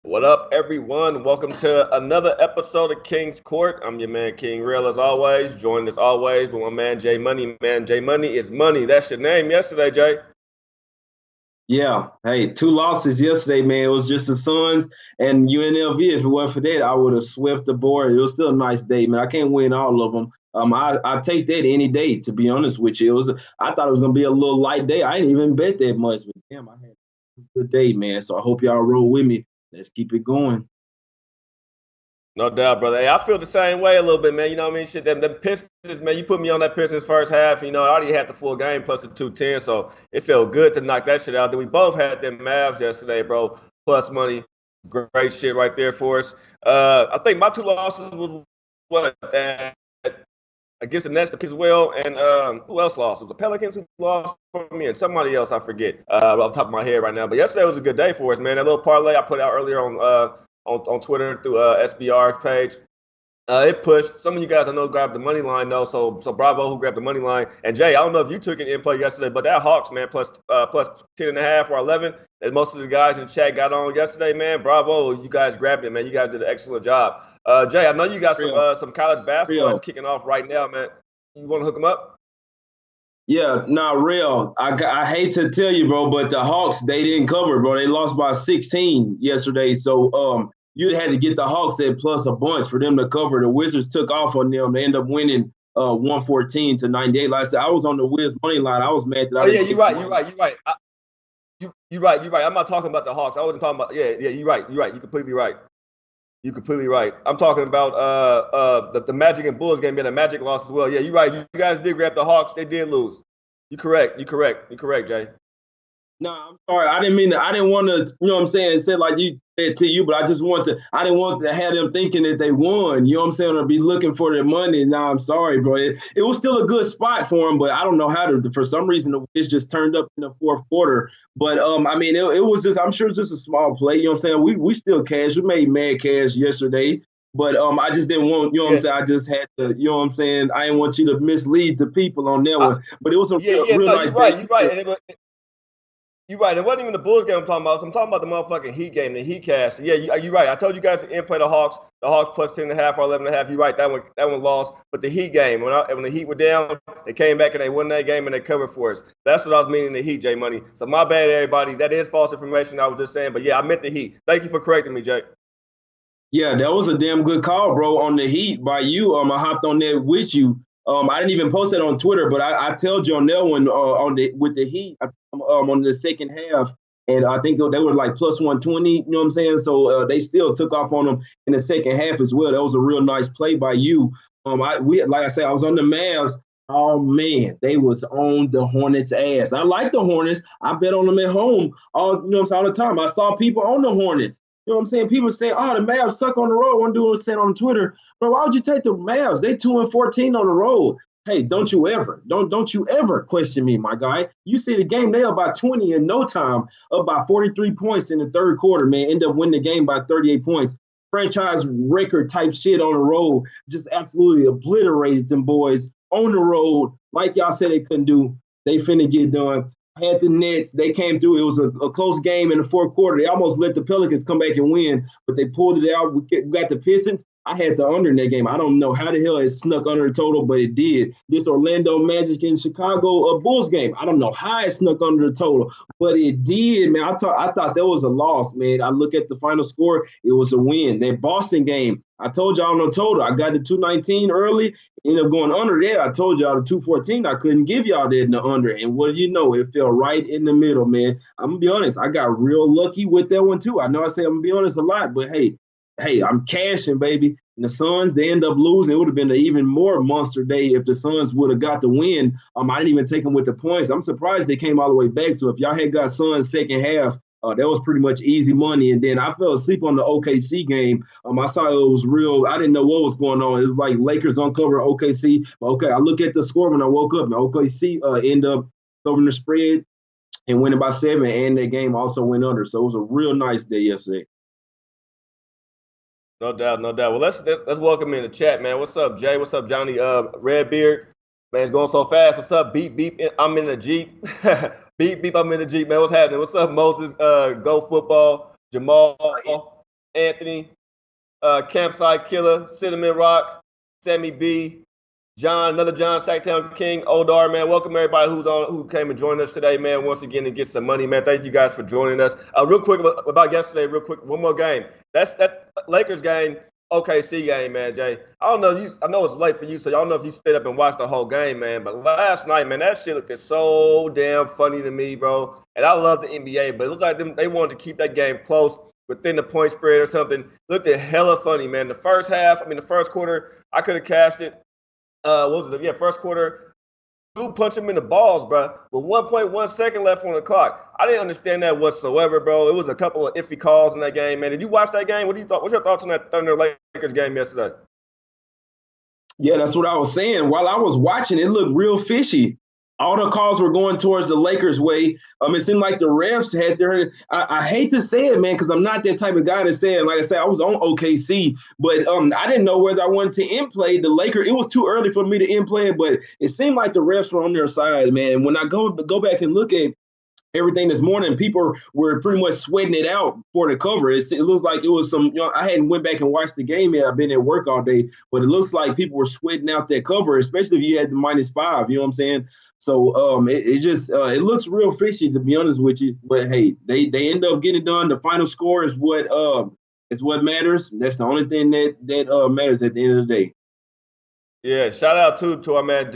What up, everyone? Welcome to another episode of King's Court. I'm your man, King Real, as always. Joined as always by my man, Jay Money. Man, Jay Money is money. That's your name yesterday, Jay. Yeah. Hey, two losses yesterday, man. It was just the Suns and UNLV. If it weren't for that, I would have swept the board. It was still a nice day, man. I can't win all of them. I take that any day, to be honest with you. I thought it was gonna be a little light day. I didn't even bet that much, but damn, I had a good day, man. So I hope y'all roll with me. Let's keep it going. No doubt, brother. Hey, I feel the same way a little bit, man. You know what I mean? Shit, them Pistons, man. You put me on that Pistons first half. I already had the full game plus the 210, so it felt good to knock that shit out. Then we both had them Mavs yesterday, bro. Plus money, great shit right there for us. I think my two losses was what against the Nets, the Pistons, well, and who else lost? It was the Pelicans who lost for me, and somebody else I forget off the top of my head right now. But yesterday was a good day for us, man. That little parlay I put out earlier on Twitter through SBR's page. It pushed. Some of you guys I know grabbed the money line though, so bravo who grabbed the money line. And Jay, I don't know if you took it in play yesterday, but that Hawks, man, plus 10.5 or 11, that most of the guys in the chat got on yesterday, man. Bravo, you guys grabbed it, man. You guys did an excellent job. Jay, I know you got some college basketball that's kicking off right now, man. You want to hook them up? Yeah, real. I hate to tell you, bro, but the Hawks, they didn't cover, bro. They lost by 16 yesterday. So you'd had to get the Hawks at plus a bunch for them to cover. The Wizards took off on them. They ended up winning 114 to 98. Like I said, I was on the Wiz money line. I was mad that I didn't. You're right. You're right. I'm not talking about the Hawks. I wasn't talking about. Yeah. You're right. You're completely right. You're completely right. I'm talking about the Magic and Bulls game. Yeah, the Magic lost as well. Yeah, you're right. You guys did grab the Hawks. They did lose. You're correct, Jay. No, I'm sorry. I didn't want to, you know what I'm saying, say like you said to you, but I didn't want to have them thinking that they won. You know what I'm saying? Or be looking for their money. Nah, I'm sorry, bro. It was still a good spot for them, but I don't know how to, for some reason, it's just turned up in the fourth quarter. But, it was just, I'm sure it's just a small play. You know what I'm saying? We still cash. We made mad cash yesterday. But I just didn't want, you know what I'm saying? I just had to, you know what I'm saying? I didn't want you to mislead the people on that one. But it was a real nice day. You're right. You're right. It wasn't even the Bulls game I'm talking about. I'm talking about the motherfucking Heat game, the Heat cast. Yeah, you're right. I told you guys to play the Hawks. The Hawks plus 10.5 or 11.5. You're right. That one lost. But the Heat game, when the Heat were down, they came back and they won that game and they covered for us. That's what I was meaning, the Heat, Jay Money. So my bad, everybody. That is false information. I was just saying. But yeah, I meant the Heat. Thank you for correcting me, Jay. Yeah, that was a damn good call, bro, on the Heat by you. I hopped on there with you. I didn't even post that on Twitter, but I told you on that one with the Heat on the second half, and I think they were like plus 120. You know what I'm saying? So they still took off on them in the second half as well. That was a real nice play by you. Like I said, I was on the Mavs. Oh man, they was on the Hornets' ass. I like the Hornets. I bet on them at home all the time. I saw people on the Hornets. You know what I'm saying? People say, "Oh, the Mavs suck on the road." One dude was saying on Twitter, "Bro, why would you take the Mavs? They 2-14 on the road." Hey, don't you ever question me, my guy. You see the game, they up by 20 in no time, up by 43 points in the third quarter, man. End up winning the game by 38 points. Franchise record type shit on the road. Just absolutely obliterated them boys on the road. Like y'all said they couldn't do. They finna get done. Had the Nets. They came through. It was a close game in the fourth quarter. They almost let the Pelicans come back and win, but they pulled it out. We got the Pistons. I had the under in that game. I don't know how the hell it snuck under the total, but it did. This Orlando Magic and Chicago Bulls game, I don't know how it snuck under the total, but it did, man. I thought that was a loss, man. I look at the final score, it was a win. That Boston game, I told y'all on the total. I got the 219 early, ended up going under there. I told y'all the 214. I couldn't give y'all that in the under. And what do you know? It fell right in the middle, man. I'm going to be honest. I got real lucky with that one, too. I know I say I'm going to be honest a lot, but hey, I'm cashing, baby. And the Suns, they end up losing. It would have been an even more monster day if the Suns would have got the win. I didn't even take them with the points. I'm surprised they came all the way back. So if y'all had got Suns second half, that was pretty much easy money. And then I fell asleep on the OKC game. I saw it was real. I didn't know what was going on. It was like Lakers uncover OKC. Okay, I look at the score when I woke up, and OKC end up covering the spread and winning by 7, and that game also went under. So it was a real nice day yesterday. No doubt. Well, let's welcome in the chat, man. What's up, Jay? What's up, Johnny? Redbeard, man, it's going so fast. What's up, beep? I'm in the Jeep. beep. I'm in the Jeep, man. What's happening? What's up, Moses? Go football. Jamal. Anthony, Campsite Killer, Cinnamon Rock, Sammy B, John, another John, Sacktown King, Odar, man. Welcome everybody who came and joined us today, man. Once again, to get some money, man. Thank you guys for joining us. Real quick about yesterday, one more game. That's that Lakers game, OKC game, man, Jay. I don't know. I know it's late for you, so I don't know if you stayed up and watched the whole game, man. But last night, man, that shit looked so damn funny to me, bro. And I love the NBA, but it looked like they wanted to keep that game close within the point spread or something. Looked at hella funny, man. The first quarter, I could have cashed it. First quarter, dude punched him in the balls, bro, with 1.1 second left on the clock. I didn't understand that whatsoever, bro. It was a couple of iffy calls in that game, man. Did you watch that game? What's your thoughts on that Thunder Lakers game yesterday? Yeah, that's what I was saying. While I was watching, it looked real fishy. All the calls were going towards the Lakers' way. It seemed like the refs had their – I hate to say it, man, because I'm not that type of guy to say it. Like I said, I was on OKC, but I didn't know whether I wanted to in-play the Lakers. It was too early for me to in-play it, but it seemed like the refs were on their side, man. When I go back and look at everything this morning, people were pretty much sweating it out for the cover. It looks like it was some, I hadn't went back and watched the game yet. I've been at work all day, but it looks like people were sweating out that cover, especially if you had the -5, you know what I'm saying? So it looks real fishy, to be honest with you. But hey, they end up getting it done. The final score is what matters. That's the only thing that matters at the end of the day. Yeah, shout out to our man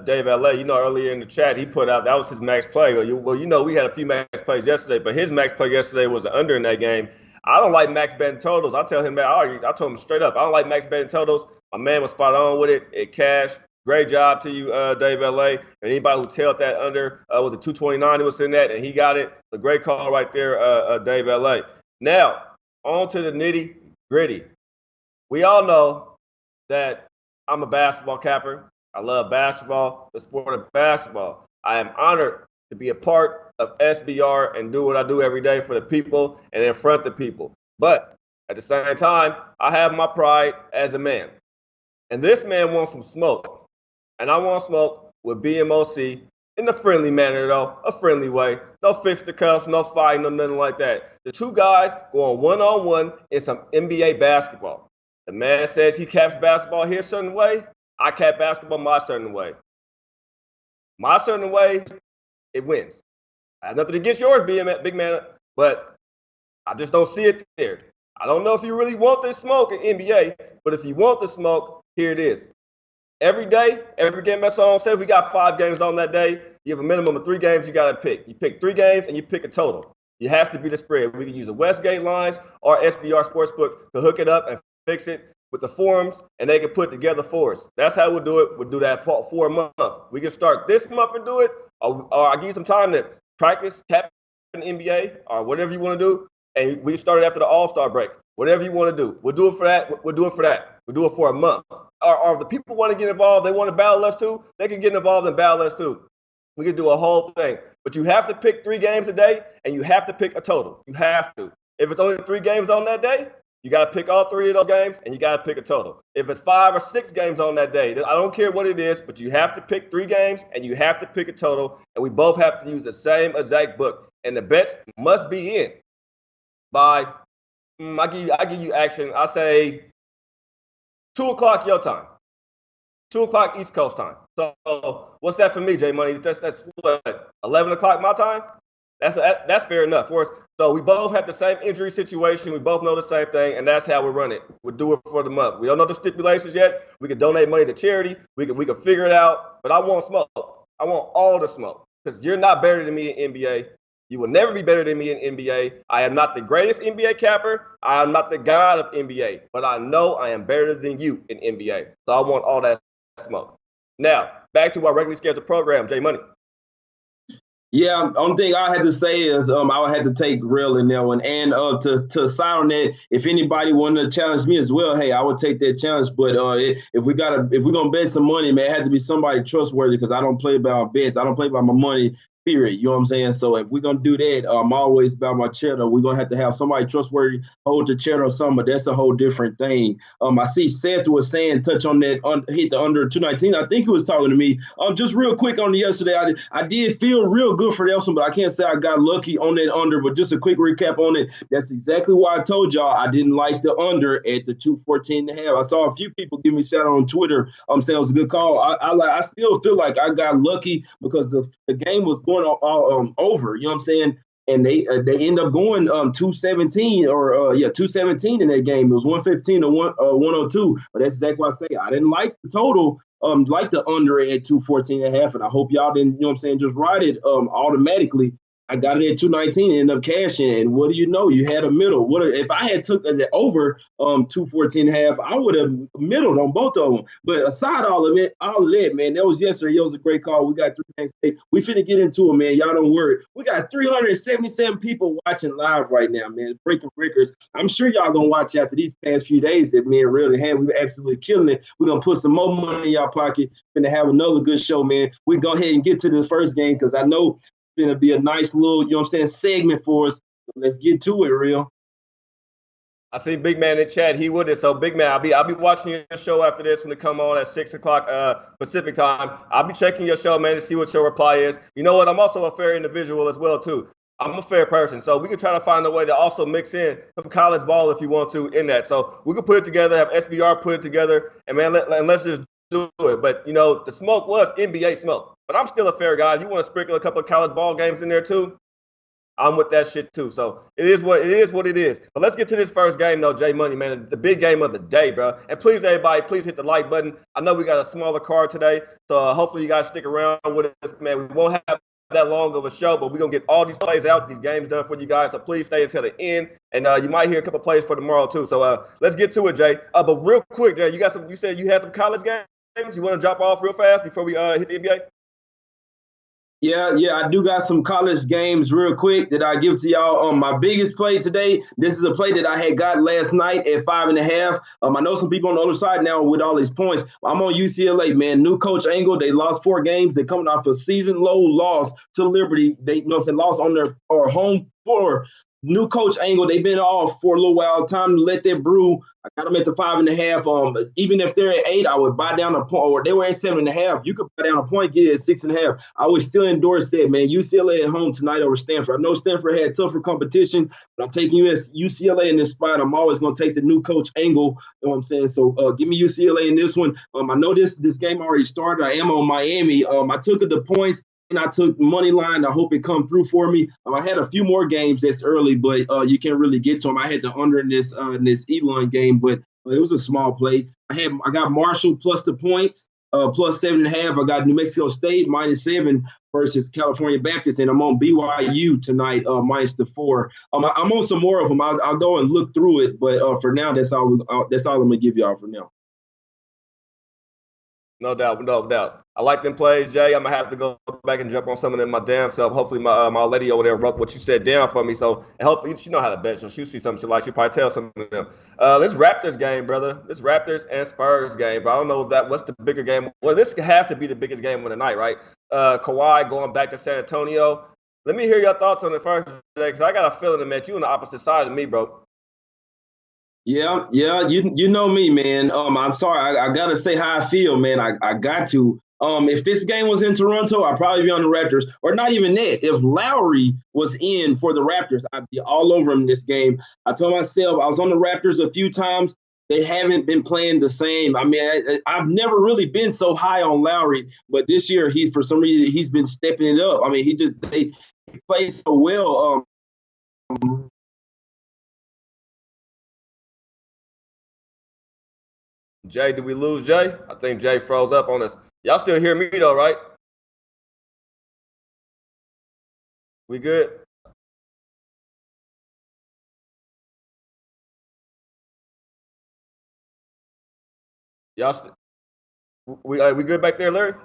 Dave LA. Earlier in the chat, he put out that was his max play. We had a few max plays yesterday, but his max play yesterday was an under in that game. I don't like max betting totals. I tell him that. I told him straight up, I don't like max betting totals. My man was spot on with it. It cashed. Great job to you, Dave LA. And anybody who tailed that under was a 229. He was in that, and he got it. A great call right there, Dave LA. Now, on to the nitty gritty. We all know that I'm a basketball capper. I love basketball, the sport of basketball. I am honored to be a part of SBR and do what I do every day for the people and in front of the people. But at the same time, I have my pride as a man. And this man wants some smoke. And I want smoke with BMOC in a friendly manner, though, a friendly way. No fisticuffs, no fighting, no nothing like that. The two guys going one-on-one in some NBA basketball. The man says he caps basketball his certain way. I cap basketball my certain way. My certain way, it wins. I have nothing against yours, big man, but I just don't see it there. I don't know if you really want this smoke in NBA, but if you want the smoke, here it is. Every day, every game that's on, say we got 5 games on that day, you have a minimum of 3 games you got to pick. You pick 3 games and you pick a total. It has to be the spread. We can use the Westgate lines or SBR Sportsbook to hook it up and fix it with the forums, and they can put it together for us. That's how we'll do it. We'll do that for a month. We can start this month and do it, or I'll give you some time to practice, tap in the NBA, or whatever you want to do, and we start it after the All-Star break. Whatever you want to do. We'll do it for that. We'll do it for that. We'll do it for a month. Or if the people want to get involved, they want to battle us too, they can get involved and battle us too. We can do a whole thing. But you have to pick 3 games a day, and you have to pick a total. You have to. If it's only 3 games on that day, you got to pick all 3 of those games, and you got to pick a total. If it's 5 or 6 games on that day, I don't care what it is, but you have to pick 3 games, and you have to pick a total, and we both have to use the same exact book. And the bets must be in by, I give you action, I say 2 o'clock your time, 2 o'clock East Coast time. So what's that for me, J Money? That's what, 11 o'clock my time? That's fair enough for us. So we both have the same injury situation. We both know the same thing, and that's how we run it. We'll do it for the month. We don't know the stipulations yet. We can donate money to charity. We can figure it out. But I want smoke. I want all the smoke because you're not better than me in NBA. You will never be better than me in NBA. I am not the greatest NBA capper. I am not the god of NBA, but I know I am better than you in NBA. So I want all that smoke. Now, back to our regularly scheduled program, J Money. Yeah, only thing I had to say is I would have to take real in that one. And to sign on that, if anybody wanted to challenge me as well, hey, I would take that challenge. But if we're gonna bet some money, man, it had to be somebody trustworthy because I don't play by my bets. I don't play by my money. period. You know what I'm saying? So if we're gonna do that, I'm always about my cheddar. We're gonna have somebody trustworthy hold the cheddar or something, but that's a whole different thing. I see Seth was saying touch on that hit the under 219. I think he was talking to me. Just real quick on the yesterday, I did feel real good for that one, but I can't say I got lucky on that under. But just a quick recap on it. That's exactly why I told y'all I didn't like the under at the 214.5. I saw a few people give me shout out on Twitter. Saying it was a good call. I still feel like I got lucky because the game was going all over. You know what I'm saying? And they end up going 217 or 217 in that game. It was 115 to 102. But that's exactly what I say. I didn't like the total. Like the under at 214.5, and I hope y'all didn't, you know what I'm saying, just ride it automatically. I got it at 219 and ended up cashing. And what do you know? You had a middle. If I had took the over 214.5, I would have middled on both of them. But aside all of that, man, that was yesterday. It was a great call. We got 3 games today. We finna get into it, man. Y'all don't worry. We got 377 people watching live right now, man. Breaking records. I'm sure y'all gonna watch after these past few days that me and Real had. We were absolutely killing it. We're gonna put some more money in y'all pocket. Finna have another good show, man. We go ahead and get to the first game because I know going to be a nice little, you know what I'm saying, segment for us. So let's get to it, Real. I see Big Man in the chat. He with it. So Big Man, I'll be watching your show after this when it come on at 6:00 Pacific time. I'll be checking your show, man, to see what your reply is. You know what? I'm also a fair individual as well too. I'm a fair person, so we can try to find a way to also mix in some college ball if you want to in that. So we can put it together, have SBR put it together, and man, let's just do it. But you know, the smoke was NBA smoke. But I'm still a fair guy. You want to sprinkle a couple of college ball games in there too? I'm with that shit too. So it is what it is. But let's get to this first game though, J Money, man. The big game of the day, bro. And please, everybody, please hit the like button. I know we got a smaller card today, so hopefully you guys stick around with us, man. We won't have that long of a show, but we're gonna get all these plays out, these games done for you guys. So please stay until the end, and you might hear a couple plays for tomorrow too. So let's get to it, Jay. But real quick, Jay, you said you had some college games. You want to drop off real fast before we hit the NBA? Yeah, I do got some college games real quick that I give to y'all. My biggest play today, this is a play that I had got last night at 5.5. I know some people on the other side now with all these points. I'm on UCLA, man. New coach Angle, they lost 4 games. They're coming off a season low loss to Liberty. They, you know what I'm saying, lost on their home floor. New coach Angle, they've been off for a little while. Time to let that brew. I got them at the 5.5. Even if they're at 8, I would buy down a point. Or they were at 7.5. You could buy down a point, get it at 6.5. I would still endorse that, man. UCLA at home tonight over Stanford. I know Stanford had tougher competition, but I'm taking UCLA in this spot. I'm always going to take the new coach Angle. You know what I'm saying? So give me UCLA in this one. I know this game already started. I am on Miami. I took the points. And I took money line. I hope it come through for me. I had a few more games that's early, but you can't really get to them. I had the under in this Elon game, but it was a small play. I got Marshall plus the points, plus 7.5. I got New Mexico State -7 versus California Baptist, and I'm on BYU tonight minus the 4. I'm on some more of them. I'll go and look through it, but for now, that's all I'm gonna give y'all for now. No doubt. I like them plays, Jay. I'm gonna have to go back and jump on some of them my damn self. Hopefully, my lady over there wrote what you said down for me. So, and hopefully, she know how to bet. So she'll see something she likes. She'll probably tell some of them. This Raptors game, brother. This Raptors and Spurs game. But I don't know what's the bigger game. Well, this has to be the biggest game of the night, right? Kawhi going back to San Antonio. Let me hear your thoughts on it first, Jay, because I got a feeling that you on the opposite side of me, bro. Yeah, you know me, man. I'm sorry, I gotta say how I feel, man. I got to. If this game was in Toronto, I'd probably be on the Raptors, or not even that. If Lowry was in for the Raptors, I'd be all over him this game. I told myself I was on the Raptors a few times. They haven't been playing the same. I mean, I've never really been so high on Lowry, but this year for some reason he's been stepping it up. I mean, he plays so well. Jay, did we lose Jay? I think Jay froze up on us. Y'all still hear me though, right? We good? We good back there, Larry?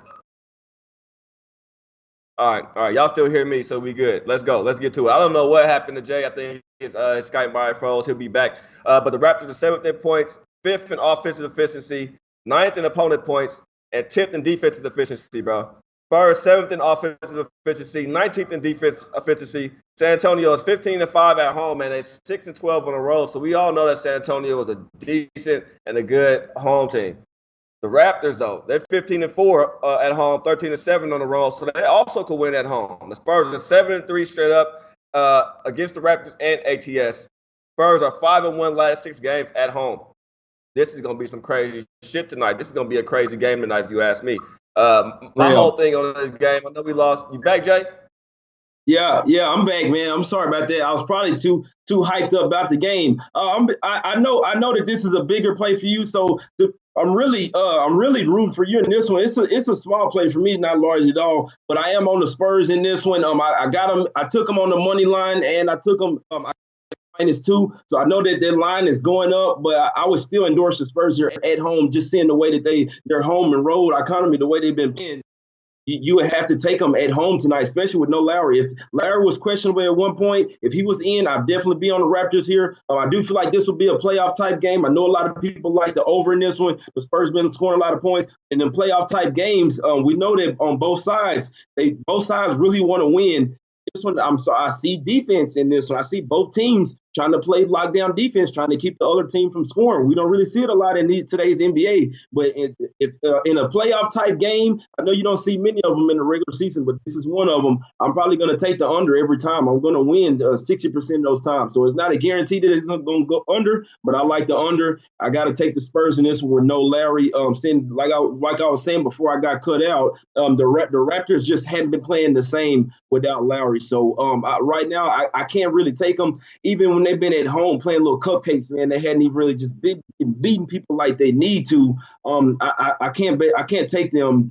All right. Y'all still hear me, so we good. Let's go. Let's get to it. I don't know what happened to Jay. I think his Skype might froze. He'll be back. But the Raptors are 7th in points, 5th in offensive efficiency, 9th in opponent points, and 10th in defensive efficiency, bro. Spurs 7th in offensive efficiency, 19th in defense efficiency. San Antonio is 15-5 at home, and they're 6-12 on the road. So we all know that San Antonio is a decent and a good home team. The Raptors, though, they're 15-4 at home, 13-7 on the road, so they also could win at home. The Spurs are 7-3 straight up against the Raptors and ATS. Spurs are 5-1 last 6 games at home. This is going to be some crazy shit tonight. This is going to be a crazy game tonight, if you ask me. My whole thing on this game, I know we lost. You back, Jay? Yeah, I'm back, man. I'm sorry about that. I was probably too hyped up about the game. I know that this is a bigger play for you, so I'm really rooting for you in this one. It's a small play for me, not large at all. But I am on the Spurs in this one. I got them. I took them on the money line, and I took them. -2, so I know that their line is going up, but I would still endorse the Spurs here at home. Just seeing the way that their home and road economy, the way they've been playing. You would have to take them at home tonight, especially with no Lowry. If Lowry was questionable at one point, if he was in, I'd definitely be on the Raptors here. I do feel like this will be a playoff-type game. I know a lot of people like the over in this one. The Spurs been scoring a lot of points. And in playoff-type games, we know that on both sides, both sides really want to win. This one, I see defense in this one. I see both teams trying to play lockdown defense, trying to keep the other team from scoring. We don't really see it a lot in today's NBA. But if in a playoff type game, I know you don't see many of them in the regular season, but this is one of them. I'm probably going to take the under every time. I'm going to win 60% of those times. So it's not a guarantee that it's going to go under, but I like the under. I got to take the Spurs in this one with no Larry. Like I was saying before I got cut out, the Raptors just hadn't been playing the same without Lowry. So right now I can't really take them, even when they've been at home playing little cupcakes, man. They hadn't even really just beating people like they need to. I can't take them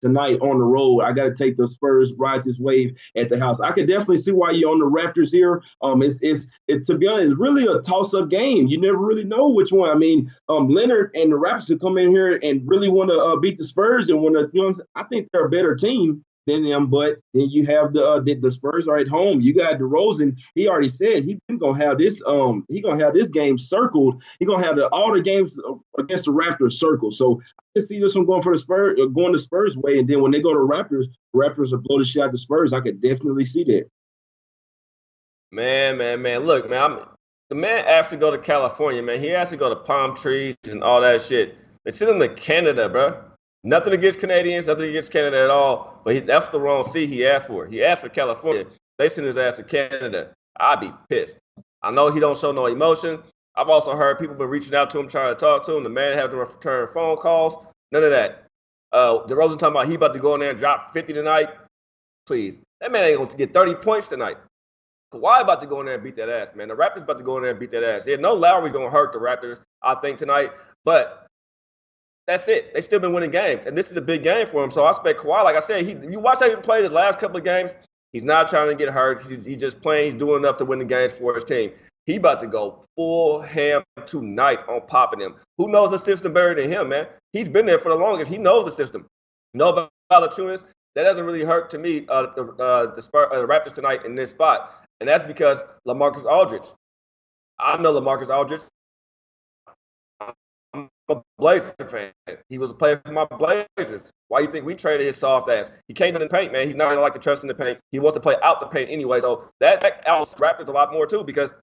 tonight on the road. I got to take the Spurs, ride this wave at the house. I could definitely see why you're on the Raptors here. It's to be honest, it's really a toss-up game. You never really know which one. I mean, Leonard and the Raptors could come in here and really want to beat the Spurs and want to. I think they're a better team than them, but then you have the Spurs are at home. You got DeRozan. He already said he's gonna have this. He's gonna have this game circled. He's gonna have all the games against the Raptors circled. So I can see this one going for the Spurs, going the Spurs way. And then when they go to Raptors will blow the shit out the Spurs. I could definitely see that. Man. Look, man, the man asked to go to California, man. He has to go to palm trees and all that shit. They sent him to Canada, bro. Nothing against Canadians, nothing against Canada at all. But that's the wrong seat he asked for. He asked for California. They sent his ass to Canada. I'd be pissed. I know he don't show no emotion. I've also heard people been reaching out to him, trying to talk to him. The man having to return phone calls. None of that. DeRozan talking about he about to go in there and drop 50 tonight. Please. That man ain't going to get 30 points tonight. Kawhi about to go in there and beat that ass, man. The Raptors about to go in there and beat that ass. Yeah, no Lowry's going to hurt the Raptors, I think, tonight. But that's it. They still been winning games, and this is a big game for him. So I expect Kawhi, like I said, you watch how he played the last couple of games. He's not trying to get hurt. He's just playing. He's doing enough to win the games for his team. He about to go full ham tonight on popping him. Who knows the system better than him, man? He's been there for the longest. He knows the system. No about Valanciunas. That doesn't really hurt to me. The Raptors tonight in this spot, and that's because LaMarcus Aldridge. I know LaMarcus Aldridge. I'm a Blazer fan. He was a player for my Blazers. Why do you think we traded his soft ass? He can't in the paint, man. He's not like to trust in the paint. He wants to play out the paint anyway. So that helps Raptors a lot more too because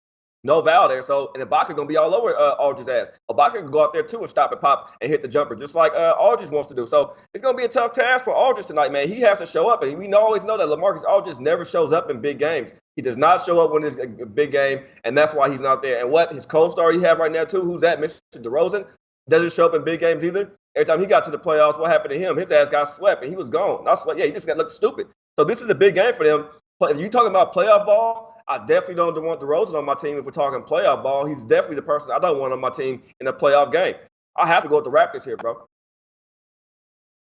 no Val there. So and Ibaka gonna be all over Aldridge's ass. Ibaka can go out there too and stop and pop and hit the jumper just like Aldridge wants to do. So it's gonna be a tough task for Aldridge tonight, man. He has to show up, and we always know that LaMarcus Aldridge never shows up in big games. He does not show up when it's a big game, and that's why he's not there. And what his co-star he have right now too, who's that, Mr. DeRozan, doesn't show up in big games either. Every time he got to the playoffs, what happened to him? His ass got swept, and he was gone. Not swept, yeah, he just got looked stupid. So this is a big game for them. If you talking about playoff ball, I definitely don't want DeRozan on my team if we're talking playoff ball. He's definitely the person I don't want on my team in a playoff game. I have to go with the Raptors here, bro.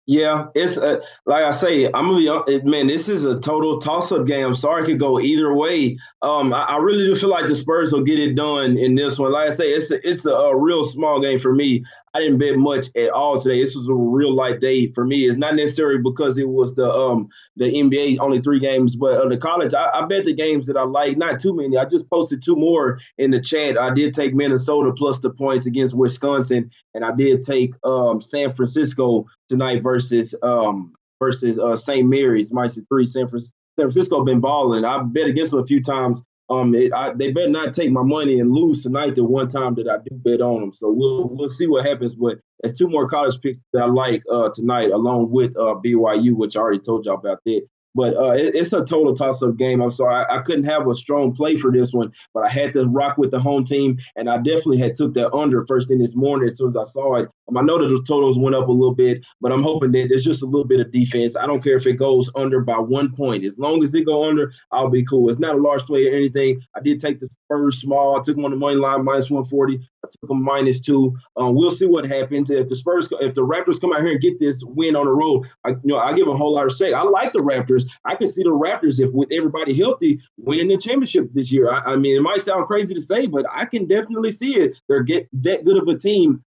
Yeah, it's like I say, I'm gonna be man. This is a total toss-up game. I'm sorry, it could go either way. I really do feel like the Spurs will get it done in this one. Like I say, it's a real small game for me. I didn't bet much at all today. This was a real light day for me. It's not necessarily because it was the NBA only 3 games, but the college. I bet the games that I like, not too many. I just posted 2 more in the chat. I did take Minnesota plus the points against Wisconsin, and I did take San Francisco tonight versus versus St. Mary's, minus 3. San Francisco been balling. I bet against them a few times. They better not take my money and lose tonight the one time that I do bet on them. So we'll see what happens. But there's 2 more college picks that I like tonight, along with BYU, which I already told y'all about that. But it's a total toss-up game. I'm sorry. I couldn't have a strong play for this one, but I had to rock with the home team, and I definitely had took that under first thing this morning as soon as I saw it. I know that the totals went up a little bit, but I'm hoping that there's just a little bit of defense. I don't care if it goes under by 1 point. As long as it go under, I'll be cool. It's not a large play or anything. I did take the Spurs small. I took them on the money line, minus 140. I took them minus 2. We'll see what happens. If the Raptors come out here and get this win on the road, I give them a whole lot of respect. I like the Raptors. I can see the Raptors, if with everybody healthy, winning the championship this year. I mean, it might sound crazy to say, but I can definitely see it. They're that good of a team.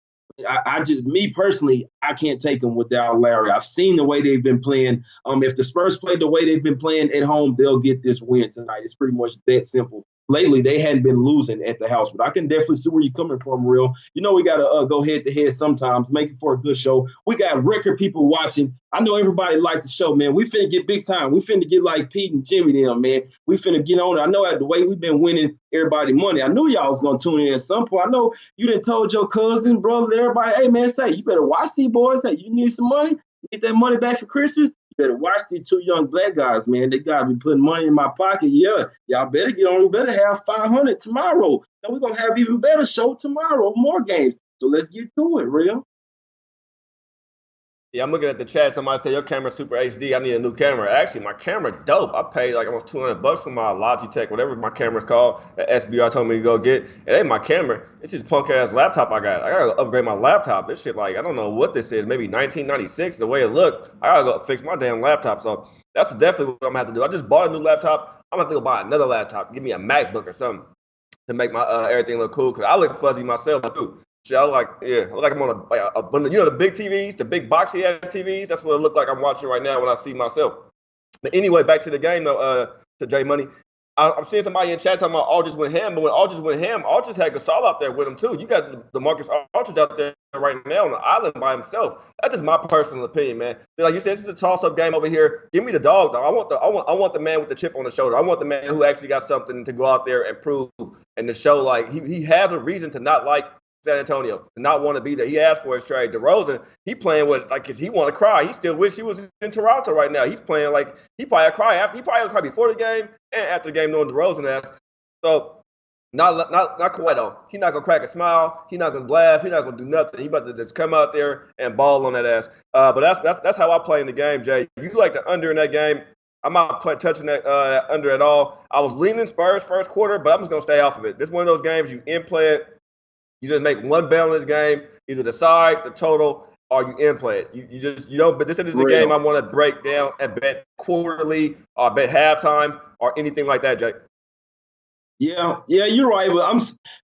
Me personally, I can't take them without Larry. I've seen the way they've been playing. If the Spurs play the way they've been playing at home, they'll get this win tonight. It's pretty much that simple. Lately, they hadn't been losing at the house, but I can definitely see where you're coming from, Real. We got to go head-to-head sometimes, make it for a good show. We got record people watching. I know everybody like the show, man. We finna get big time. We finna get like Pete and Jimmy them, man. We finna get on it. I know the way we've been winning everybody money. I knew y'all was going to tune in at some point. I know you done told your cousin, brother, everybody, hey, man, you better watch these boys. Hey, you need some money? Get that money back for Christmas? You better watch these 2 young black guys, man. They got to be putting money in my pocket. Yeah, y'all better get on. We better have 500 tomorrow. And we're going to have even better show tomorrow, more games. So let's get to it, Real. Yeah, I'm looking at the chat. Somebody said, your camera's super HD. I need a new camera. Actually, my camera dope. I paid like almost $200 for my Logitech, whatever my camera's called, that SBR told me to go get. It ain't my camera. It's just punk-ass laptop I got. I got to upgrade my laptop. This shit, like, I don't know what this is. Maybe 1996, the way it looked. I got to go fix my damn laptop. So that's definitely what I'm going to have to do. I just bought a new laptop. I'm going to have to go buy another laptop. Give me a MacBook or something to make my everything look cool. Because I look fuzzy myself, too. Shit, I look like I'm on the big TVs, the big boxy ass TVs. That's what it look like I'm watching right now when I see myself. But anyway, back to the game though. To J Money, I'm seeing somebody in chat talking about Aldridge went ham, but when Aldridge went ham, Aldridge had Gasol out there with him too. You got the Marcus Aldridge out there right now on the island by himself. That's just my personal opinion, man. Like you said, this is a toss-up game over here. Give me the dog, though. I want the man with the chip on the shoulder. I want the man who actually got something to go out there and prove and to show like he has a reason to not like San Antonio, to not want to be there. He asked for his trade. DeRozan, he playing with cause he want to cry. He still wish he was in Toronto right now. He's playing like he probably cry after. He probably cry before the game and after the game, knowing DeRozan asked. So not Kawhi though. He's not gonna crack a smile. He's not gonna laugh. He's not gonna do nothing. He about to just come out there and ball on that ass. But that's how I play in the game, Jay. You like the under in that game. I'm not touching that under at all. I was leaning Spurs first quarter, but I'm just gonna stay off of it. This is one of those games you in play it. You just make one bet on this game, either the side, the total, or you in play it. You don't. But this is a game I want to break down and bet quarterly, or bet halftime, or anything like that, Jake. Yeah, you're right. But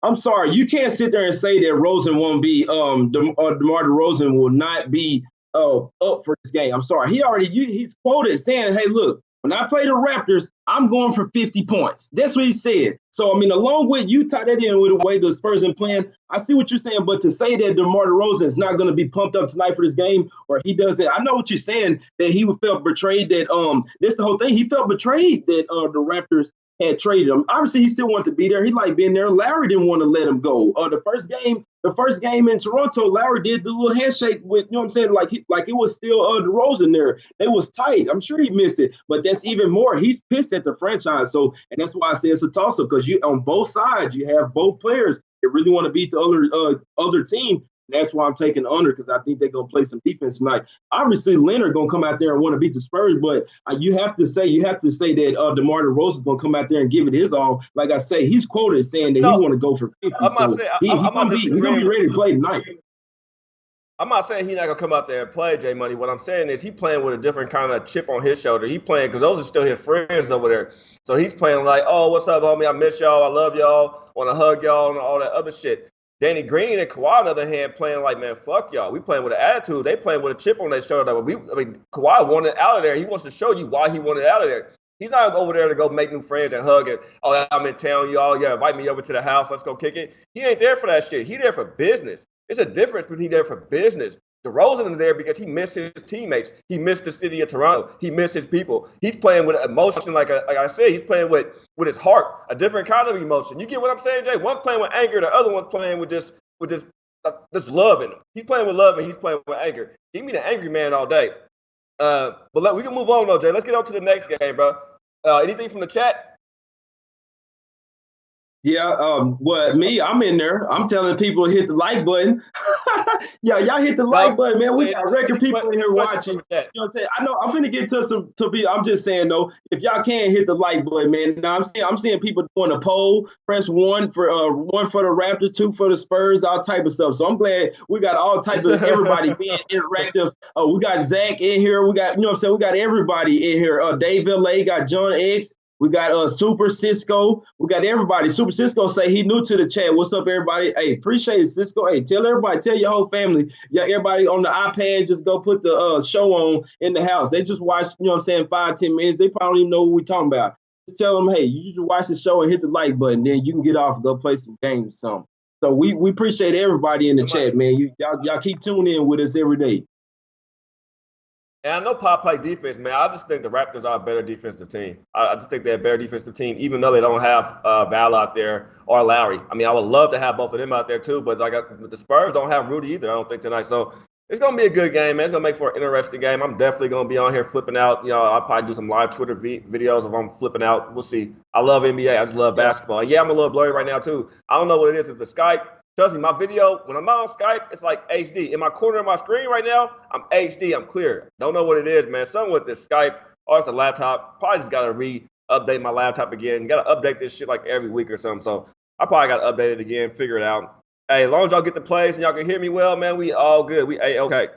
I'm sorry, you can't sit there and say that Rosen won't be DeMar DeRozan will not be up for this game. I'm sorry. He's quoted saying, "Hey, look, when I play the Raptors, I'm going for 50 points." That's what he said. So, I mean, along with you tie that in with the way the Spurs are playing, I see what you're saying. But to say that DeMar DeRozan is not going to be pumped up tonight for this game, or he doesn't, I know what you're saying, that he felt betrayed, that that's the whole thing. He felt betrayed that the Raptors had traded him. Obviously, he still wanted to be there. He liked being there. Larry didn't want to let him go. The first game in Toronto, Larry did the little handshake with, you know what I'm saying, like it was still DeRozan there. They was tight. I'm sure he missed it, but that's even more. He's pissed at the franchise. So, and that's why I say it's a toss-up, because you on both sides, you have both players that really want to beat the other team. That's why I'm taking under, because I think they're going to play some defense tonight. Obviously, Leonard going to come out there and want to beat the Spurs, but you have to say that DeMar DeRozan is going to come out there and give it his all. Like I say, he's quoted saying that he want to go for 50. He's going to be ready to play tonight. I'm not saying he's not going to come out there and play, J Money. What I'm saying is he playing with a different kind of chip on his shoulder. He playing because those are still his friends over there. So he's playing like, oh, what's up, homie? I miss y'all. I love y'all. Want to hug y'all and all that other shit. Danny Green and Kawhi, on the other hand, playing like, man, fuck y'all. We playing with an attitude. They playing with a chip on their shoulder. Kawhi wanted out of there. He wants to show you why he wanted out of there. He's not over there to go make new friends and hug and, oh, I'm in town, y'all. Yeah, invite me over to the house. Let's go kick it. He ain't there for that shit. He there for business. It's a difference between there for business. DeRozan is there because he missed his teammates. He missed the city of Toronto. He missed his people. He's playing with emotion, like I said. He's playing with his heart, a different kind of emotion. You get what I'm saying, Jay? One's playing with anger, the other one's playing with just love in him. He's playing with love and he's playing with anger. Give me the angry man all day. But we can move on though, Jay. Let's get on to the next game, bro. Anything from the chat? Yeah, I'm in there. I'm telling people to hit the like button. Yeah, y'all hit the like button, man. We got record people in here watching. You know what I'm saying? I know I'm finna get to be. I'm just saying though, if y'all can't hit the like button, man. Now I'm seeing people doing a poll. Press one for the Raptors, 2 for the Spurs, all type of stuff. So I'm glad we got all type of everybody being interactive. We got Zach in here. We got, you know what I'm saying? We got everybody in here. Dave LA, got John X. We got Super Cisco. We got everybody. Super Cisco say he new to the chat. What's up, everybody? Hey, appreciate it, Cisco. Hey, tell everybody, tell your whole family. Yeah, everybody on the iPad, just go put the show on in the house. They just watch, you know what I'm saying, 5-10 minutes. They probably don't even know what we're talking about. Just tell them, hey, you just watch the show and hit the like button. Then you can get off and go play some games or something. So we appreciate everybody in the chat, man. Y'all keep tuning in with us every day. And I know Pop play defense, man. I just think the Raptors are a better defensive team. I just think they're a better defensive team, even though they don't have Val out there or Lowry. I mean, I would love to have both of them out there too, but the Spurs don't have Rudy either, I don't think, tonight. So it's going to be a good game, man. It's going to make for an interesting game. I'm definitely going to be on here flipping out. You know, I'll probably do some live Twitter videos if I'm flipping out. We'll see. I love NBA. I just love basketball. And yeah, I'm a little blurry right now too. I don't know what it is. It's the Skype. Trust me, my video, when I'm on Skype, it's like HD. In my corner of my screen right now, I'm HD. I'm clear. Don't know what it is, man. Something with this Skype or it's a laptop. Probably just got to update my laptop again. Got to update this shit like every week or something. So I probably got to update it again, figure it out. Hey, as long as y'all get the plays and y'all can hear me well, man, we all good. Okay.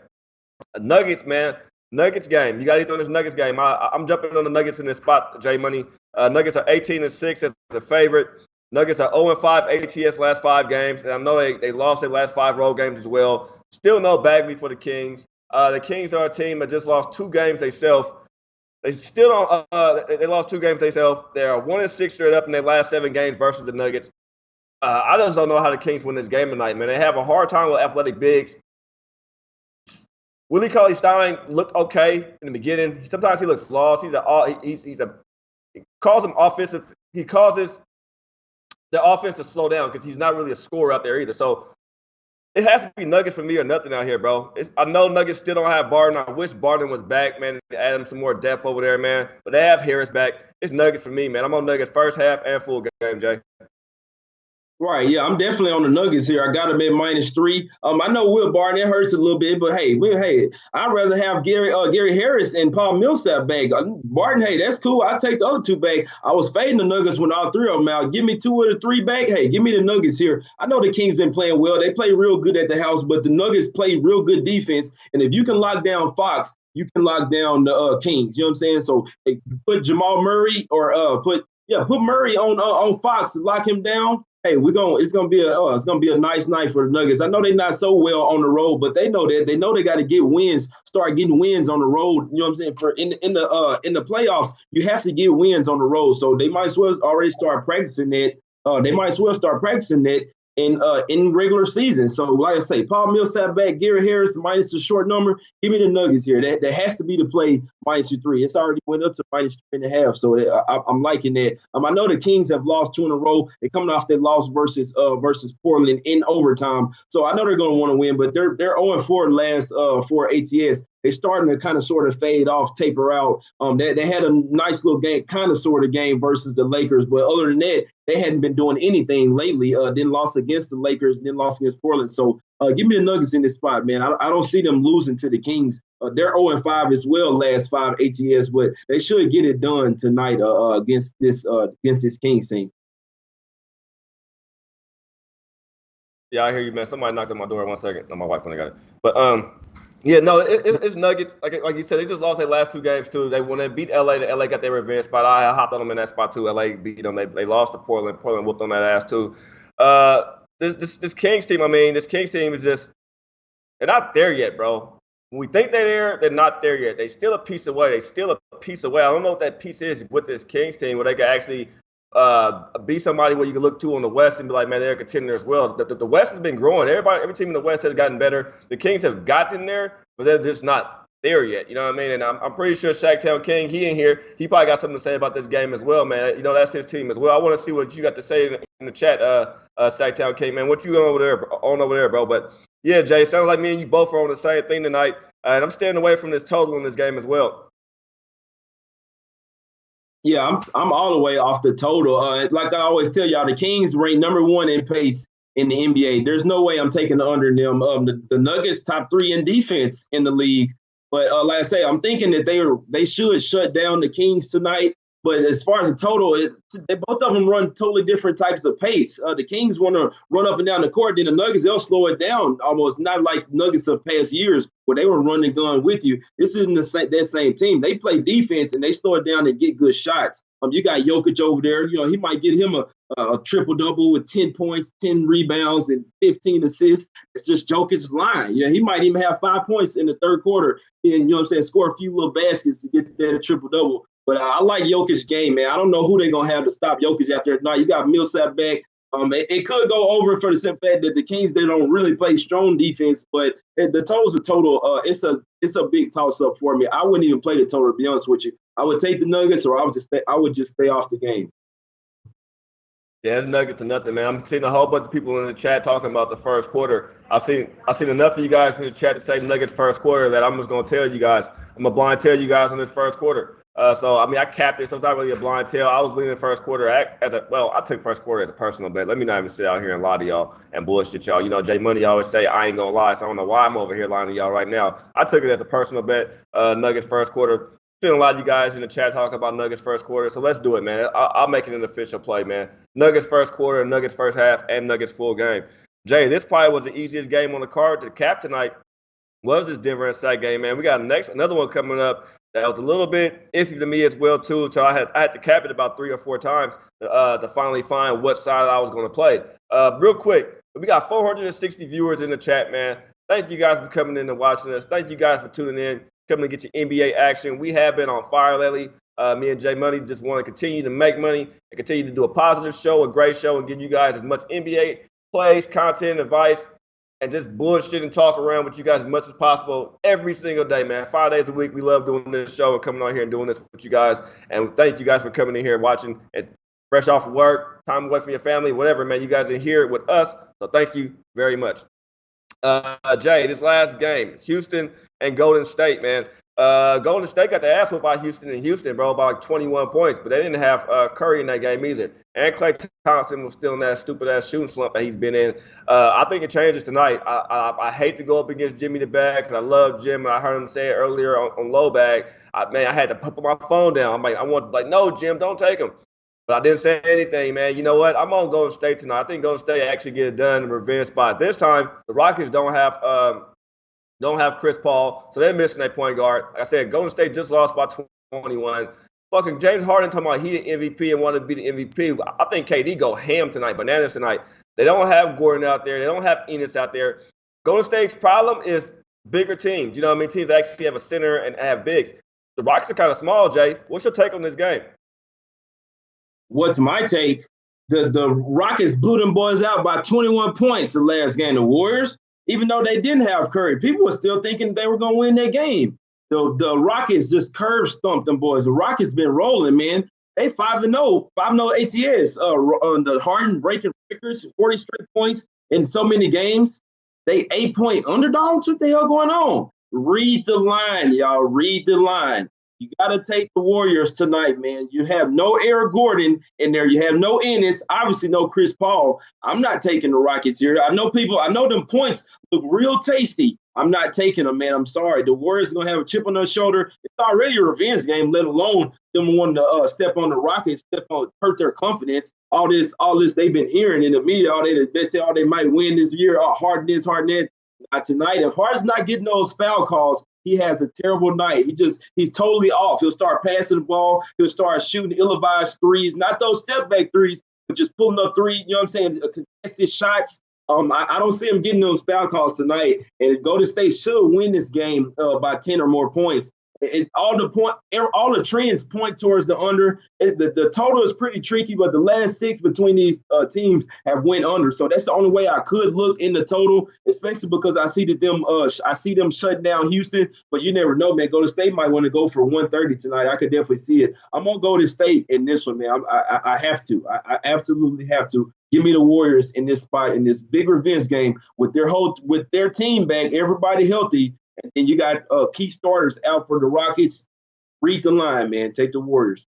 Nuggets, man. Nuggets game. You got anything on this Nuggets game? I'm jumping on the Nuggets in this spot, J Money. Nuggets are 18-6 as a favorite. Nuggets are 0-5 ATS last 5 games, and I know they lost their last 5 road games as well. Still no Bagley for the Kings. The Kings are a team that just lost 2 games themselves. They still don't. They lost 2 games themselves. They are 1-6 straight up in their last 7 games versus the Nuggets. I just don't know how the Kings win this game tonight, man. They have a hard time with athletic bigs. Willie Cauley-Stein looked okay in the beginning. Sometimes he looks lost. He calls him offensive. He causes the offense to slow down because he's not really a scorer out there either. So it has to be Nuggets for me or nothing out here, bro. I know Nuggets still don't have Barton. I wish Barton was back, man. Add him some more depth over there, man. But they have Harris back. It's Nuggets for me, man. I'm on Nuggets first half and full game, Jay. Right, yeah, I'm definitely on the Nuggets here. I got them at -3. I know Will Barton, it hurts a little bit, but hey, I'd rather have Gary Harris and Paul Millsap back. Barton, hey, that's cool. I'll take the other 2 back. I was fading the Nuggets when all 3 of them out. Give me 2 of the 3 back. Hey, give me the Nuggets here. I know the Kings been playing well. They play real good at the house, but the Nuggets play real good defense. And if you can lock down Fox, you can lock down the Kings. You know what I'm saying? So hey, put Jamal Murray or put Murray on Fox and lock him down. Hey, it's gonna be a nice night for the Nuggets. I know they're not so well on the road, but they know that. They know they got to get wins, start getting wins on the road. You know what I'm saying? For in the playoffs, you have to get wins on the road. So they might as well already start practicing that. They might as well start practicing that in regular season. So like I say, Paul Millsap back, Gary Harris minus the short number. Give me the Nuggets here. That has to be the play -3. It's already went up to -3.5. So I'm liking that. I know the Kings have lost 2 in a row. They're coming off their loss versus Portland in overtime. So I know they're going to want to win, but they're 0-4 last 4 ATS. They're starting to kind of sort of fade off, taper out. They had a nice little game, kind of sort of game versus the Lakers, but other than that, they hadn't been doing anything lately. Then lost against the Lakers, then lost against Portland. So give me the Nuggets in this spot, man. I don't see them losing to the Kings. They're 0-5 as well, last 5 ATS, but they should get it done tonight against this Kings team. Yeah, I hear you, man. Somebody knocked on my door. 1 second. No, my wife only got it. But yeah, no, it's Nuggets. Like you said, they just lost their last 2 games too. When they beat LA, LA got their revenge spot. I hopped on them in that spot too. LA beat them. They lost to Portland. Portland whooped on that ass too. This Kings team. I mean, this Kings team is they're not there yet, bro. When we think they're there, they're not there yet. They still a piece away. I don't know what that piece is with this Kings team where they can actually be somebody where you can look to on the West and be like, man, they're a contender as well. The West has been growing. Every team in the West has gotten better. The Kings have gotten there, but they're just not there yet. You know what I mean? And I'm pretty sure Shacktown King, he in here, he probably got something to say about this game as well, man. You know, that's his team as well. I want to see what you got to say in the chat, Shacktown King, man. What you on over there, bro? But yeah, Jay, sounds like me and you both are on the same thing tonight. And I'm staying away from this total in this game as well. Yeah, I'm all the way off the total. Like I always tell y'all, the Kings rank number 1 in pace in the NBA. There's no way I'm taking the under them. The Nuggets top 3 in defense in the league. But like I say, I'm thinking that they should shut down the Kings tonight. But as far as the total, they both of them run totally different types of pace. The Kings want to run up and down the court. Then the Nuggets, they'll slow it down almost, not like Nuggets of past years where they were running gun with you. This isn't that same team. They play defense and they slow it down and get good shots. You got Jokic over there. You know, he might get him a triple-double with 10 points, 10 rebounds, and 15 assists. It's just Jokic's line. You know, he might even have 5 points in the third quarter and, you know what I'm saying, score a few little baskets to get that triple-double. But I like Jokic's game, man. I don't know who they're going to have to stop Jokic out there tonight. You got Millsap back. It could go over for the simple fact that the Kings, they don't really play strong defense, but the total's a total. It's a big toss-up for me. I wouldn't even play the total, to be honest with you. I would take the Nuggets, or I would just stay off the game. Yeah, the Nuggets are nothing, man. I'm seeing a whole bunch of people in the chat talking about the first quarter. I've seen enough of you guys in the chat to say Nuggets first quarter that I'm just going to tell you guys. I'm going to blind tell you guys on this first quarter. So, I mean, I capped it, so it's not really a blind tell. I was leaning first quarter I took first quarter as a personal bet. Let me not even sit out here and lie to y'all and bullshit y'all. You know, Jay Money always say, I ain't going to lie, so I don't know why I'm over here lying to y'all right now. I took it as a personal bet, Nuggets first quarter. Seen a lot of you guys in the chat talking about Nuggets first quarter, so let's do it, man. I'll make it an official play, man. Nuggets first quarter, Nuggets first half, and Nuggets full game. Jay, this probably was the easiest game on the card to cap tonight. Was this Denver and Sac game, man? We got another one coming up that was a little bit iffy to me as well, too. So I had to cap it about 3 or 4 times to finally find what side I was going to play. Real quick, we got 460 viewers in the chat, man. Thank you guys for coming in and watching us. Thank you guys for tuning in, coming to get your NBA action. We have been on fire lately. Me and Jay Money just want to continue to make money and continue to do a positive show, a great show, and give you guys as much NBA plays, content, advice, and just bullshit and talk around with you guys as much as possible every single day, man. 5 days a week. We love doing this show and coming on here and doing this with you guys. And thank you guys for coming in here and watching. It's fresh off of work, time away from your family, whatever, man. You guys are here with us. So thank you very much. Jay, this last game, Houston and Golden State, man. Golden State got the ass whooped by Houston, bro, by like 21 points. But they didn't have Curry in that game either. And Klay Thompson was still in that stupid-ass shooting slump that he's been in. I think it changes tonight. I hate to go up against Jimmy the Bag because I love Jim. And I heard him say it earlier on Low Bag. I had to put my phone down. No, Jim, don't take him. But I didn't say anything, man. You know what? I'm on Golden State tonight. I think Golden State actually get it done in revenge spot. This time, the Rockets don't have Chris Paul, so they're missing their point guard. Like I said, Golden State just lost by 21. Fucking James Harden talking about he the MVP and wanted to be the MVP. I think KD go ham tonight, bananas tonight. They don't have Gordon out there. They don't have Enos out there. Golden State's problem is bigger teams. You know what I mean? Teams that actually have a center and have bigs. The Rockets are kind of small, Jay. What's your take on this game? What's my take? The Rockets blew them boys out by 21 points the last game. The Warriors, even though they didn't have Curry, people were still thinking they were going to win that game. The Rockets just curve stomped them boys. The Rockets been rolling, man. They 5-0 ATS. The Harden breaking records, 40 straight points in so many games. They 8-point underdogs. What the hell going on? Read the line, y'all. Read the line. You got to take the Warriors tonight, man. You have no Eric Gordon in there. You have no Ennis, obviously no Chris Paul. I'm not taking the Rockets here. I know them points look real tasty. I'm not taking them, man. I'm sorry. The Warriors are going to have a chip on their shoulder. It's already a revenge game, let alone them wanting to step on the Rockets, hurt their confidence. All this they've been hearing in the media. They say, they might win this year. Harden this, Harden that. Not tonight. If Harden's not getting those foul calls, he has a terrible night. He's totally off. He'll start passing the ball. He'll start shooting ill-advised threes, not those step-back threes, but just pulling up three, you know what I'm saying, contested shots. I don't see him getting those foul calls tonight. And Golden State should win this game by 10 or more points. All the trends point towards the under. The total is pretty tricky, but the last 6 between these teams have went under. So that's the only way I could look in the total, especially because I see them shutting down Houston. But you never know, man. Golden State might want to go for 130 tonight. I could definitely see it. I'm gonna Golden State in this one, man. I have to. I absolutely have to. Give me the Warriors in this spot in this big revenge game with their team back, everybody healthy. And you got key starters out for the Rockets. Read the line, man. Take the Warriors.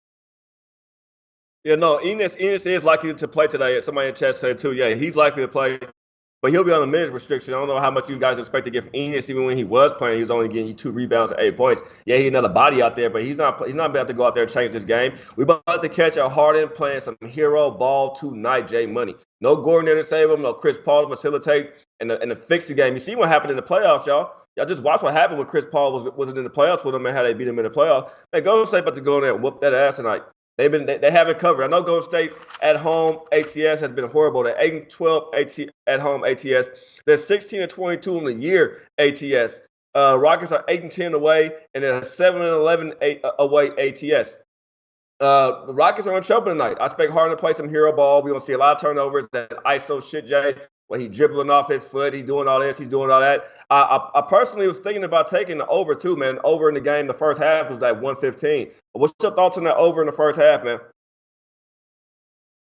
Yeah, no, Enes is likely to play today. Somebody in chat said too. Yeah, he's likely to play, but he'll be on a minutes restriction. I don't know how much you guys expect to give Enes. Even when he was playing, he was only getting you 2 rebounds and 8 points. Yeah, he's another body out there, but he's not about to go out there and change this game. We're about to catch a Harden playing some hero ball tonight, Jay Money. No Gordon there to save him. No Chris Paul to facilitate and to fix the game. You see what happened in the playoffs, y'all. Y'all just watch what happened when Chris Paul wasn't in the playoffs with them and how they beat him in the playoffs. Man, Golden State about to go in there and whoop that ass tonight. They have it covered. I know Golden State at home ATS has been horrible. They're 8-12 at home ATS. They're 16-22 in the year ATS. Rockets are 8-10 away, and they're 7-11 away ATS. The Rockets are in trouble tonight. I expect Harden to play some hero ball. We're gonna see a lot of turnovers. That ISO shit, Jay. Where he's dribbling off his foot, he's doing all this, he's doing all that. I personally was thinking about taking the over too, man. Over in the game, the first half was at 115. What's your thoughts on that over in the first half, man?